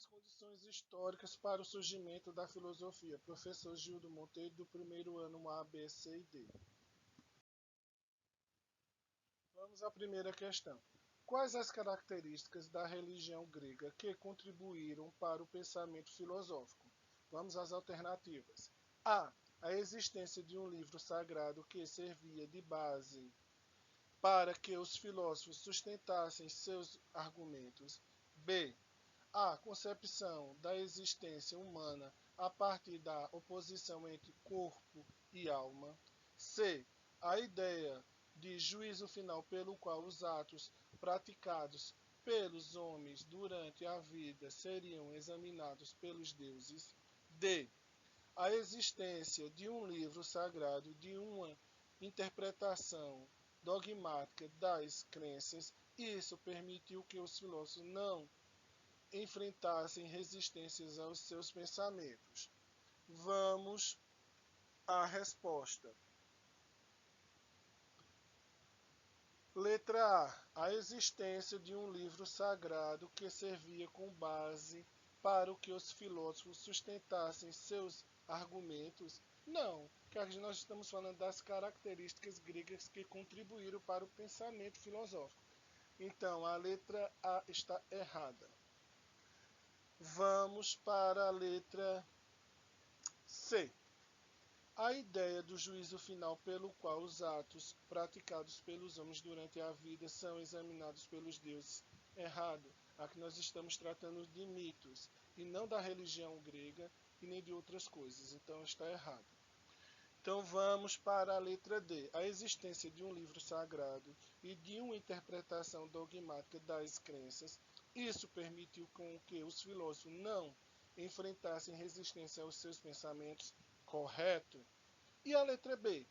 As condições históricas para o surgimento da filosofia. Professor Gildo Monteiro, do primeiro ano A, B, C e D. Vamos à primeira questão. Quais as características da religião grega que contribuíram para o pensamento filosófico? Vamos às alternativas. A. A existência de um livro sagrado que servia de base para que os filósofos sustentassem seus argumentos. B. A concepção da existência humana a partir da oposição entre corpo e alma. C. A ideia de juízo final pelo qual os atos praticados pelos homens durante a vida seriam examinados pelos deuses. D. A existência de um livro sagrado, de uma interpretação dogmática das crenças. Isso permitiu que os filósofos não enfrentassem resistências aos seus pensamentos. Vamos à resposta. Letra A. A existência de um livro sagrado que servia com base para que os filósofos sustentassem seus argumentos. Não, que nós estamos falando das características gregas que contribuíram para o pensamento filosófico. Então, a letra A está errada. Vamos para a letra C. A ideia do juízo final pelo qual os atos praticados pelos homens durante a vida são examinados pelos deuses. Errado. Aqui nós estamos tratando de mitos e não da religião grega e nem de outras coisas. Então está errado. Então vamos para a letra D. A existência de um livro sagrado e de uma interpretação dogmática das crenças. Isso permitiu com que os filósofos não enfrentassem resistência aos seus pensamentos. Correto? E a letra B?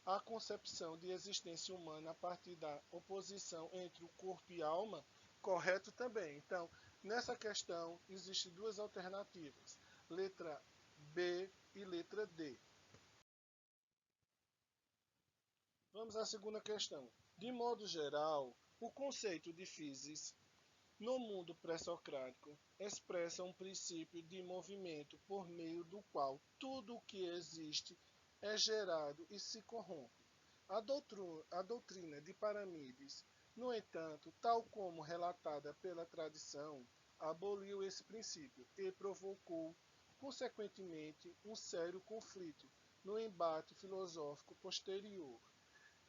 A concepção de existência humana a partir da oposição entre o corpo e a alma. Correto também. Então, nessa questão, existem duas alternativas. Letra B e letra D. Vamos à segunda questão. De modo geral, o conceito de physis no mundo pré-socrático expressa um princípio de movimento por meio do qual tudo o que existe é gerado e se corrompe. A doutrina de Parmênides, no entanto, tal como relatada pela tradição, aboliu esse princípio e provocou, consequentemente, um sério conflito no embate filosófico posterior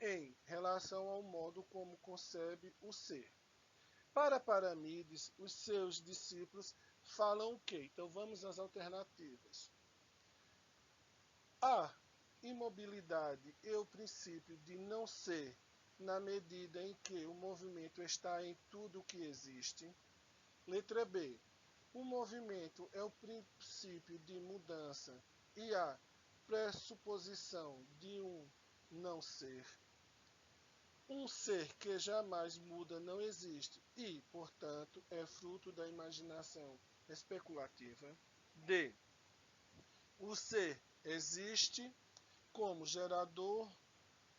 em relação ao modo como concebe o ser. Para Parmênides, os seus discípulos falam o quê? Então vamos às alternativas. A imobilidade é o princípio de não ser na medida em que o movimento está em tudo o que existe. Letra B. O movimento é o princípio de mudança e a pressuposição de um não ser. Um ser que jamais muda não existe e, portanto, é fruto da imaginação especulativa. D. O ser existe como gerador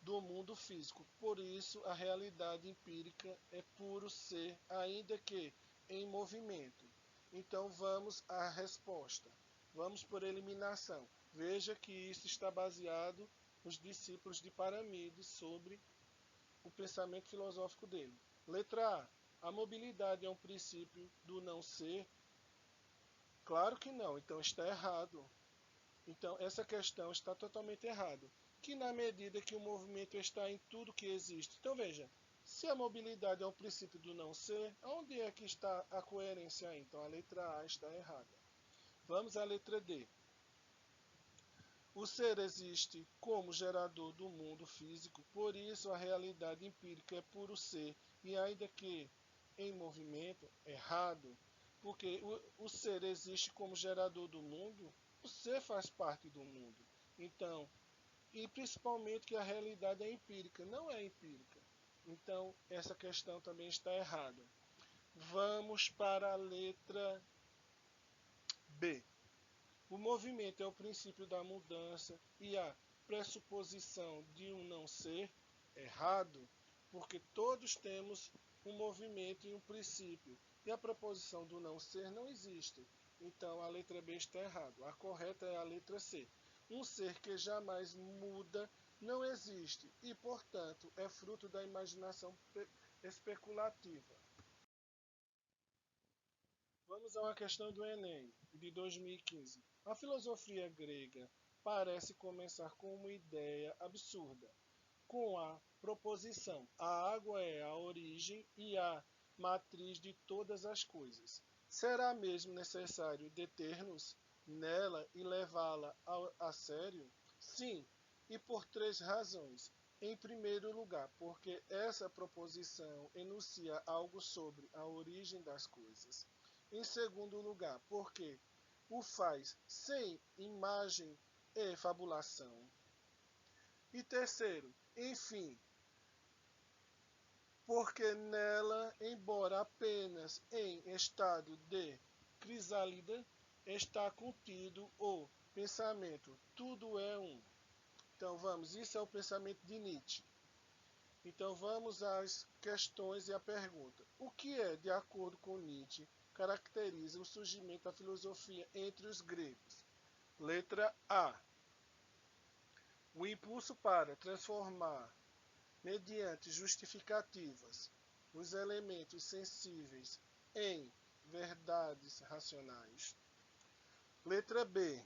do mundo físico. Por isso, a realidade empírica é puro ser, ainda que em movimento. Então, vamos à resposta. Vamos por eliminação. Veja que isso está baseado nos discípulos de Parmênides sobre o pensamento filosófico dele. Letra A. A mobilidade é um princípio do não ser? Claro que não, então está errado. Então essa questão está totalmente errada. Que na medida que o movimento está em tudo que existe. Então veja, se a mobilidade é um princípio do não ser, onde é que está a coerência aí? Então a letra A está errada. Vamos à letra D. O ser existe como gerador do mundo físico, por isso a realidade empírica é puro ser, e ainda que em movimento, errado, porque o ser existe como gerador do mundo, o ser faz parte do mundo. Então, e principalmente que a realidade é empírica, não é empírica. Então, essa questão também está errada. Vamos para a letra B. O movimento é o princípio da mudança e a pressuposição de um não ser. Errado, porque todos temos um movimento e um princípio. E a proposição do não ser não existe. Então a letra B está errada. A correta é a letra C. Um ser que jamais muda não existe e, portanto, é fruto da imaginação especulativa. Vamos a uma questão do Enem, de 2015. A filosofia grega parece começar com uma ideia absurda, com a proposição: a água é a origem e a matriz de todas as coisas. Será mesmo necessário deter-nos nela e levá-la a sério? Sim, e por 3 razões. Em primeiro lugar, porque essa proposição enuncia algo sobre a origem das coisas. Em segundo lugar, porque o faz sem imagem e fabulação. E terceiro, enfim, porque nela, embora apenas em estado de crisálida, está contido o pensamento tudo é um. Então vamos, isso é o pensamento de Nietzsche. Então vamos às questões e à pergunta. O que é, de acordo com Nietzsche, caracteriza o surgimento da filosofia entre os gregos? Letra A. O impulso para transformar, mediante justificativas, os elementos sensíveis em verdades racionais. Letra B.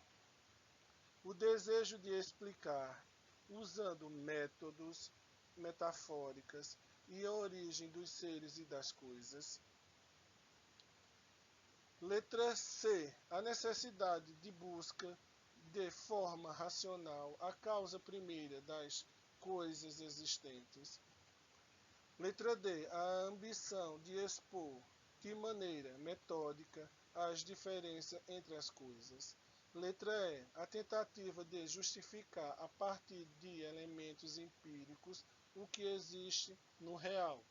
O desejo de explicar, usando métodos metafóricas e a origem dos seres e das coisas. Letra C. A necessidade de busca de forma racional a causa primeira das coisas existentes. Letra D. A ambição de expor de maneira metódica as diferenças entre as coisas. Letra E. A tentativa de justificar a partir de elementos empíricos o que existe no real.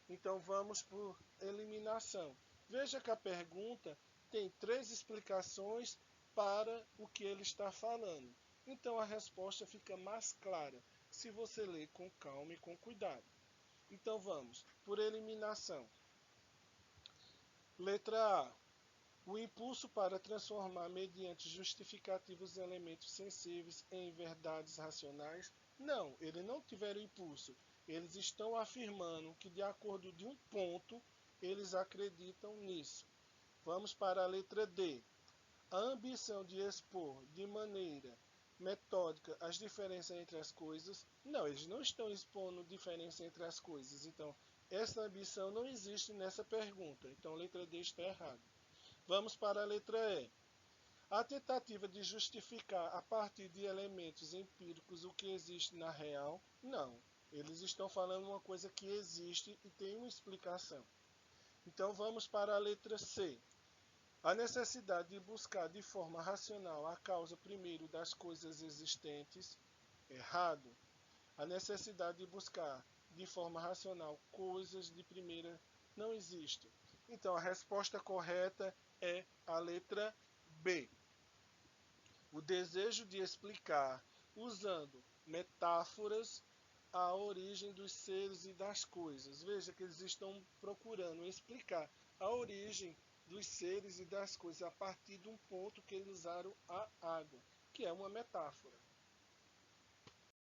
Então vamos por eliminação. Veja que a pergunta tem 3 explicações para o que ele está falando. Então a resposta fica mais clara se você ler com calma e com cuidado. Então vamos por eliminação. Letra A. O impulso para transformar mediante justificativos elementos sensíveis em verdades racionais? Não, eles não tiveram impulso. Eles estão afirmando que, de acordo de um ponto, eles acreditam nisso. Vamos para a letra D. A ambição de expor de maneira metódica as diferenças entre as coisas? Não, eles não estão expondo diferença entre as coisas. Então, essa ambição não existe nessa pergunta. Então, a letra D está errada. Vamos para a letra E. A tentativa de justificar a partir de elementos empíricos o que existe na real? Não. Eles estão falando uma coisa que existe e tem uma explicação. Então vamos para a letra C. A necessidade de buscar de forma racional a causa primeiro das coisas existentes? Errado. A necessidade de buscar de forma racional coisas de primeira não existe. Então a resposta correta é a letra B. O desejo de explicar, usando metáforas, a origem dos seres e das coisas. Veja que eles estão procurando explicar a origem dos seres e das coisas a partir de um ponto que eles usaram a água, que é uma metáfora.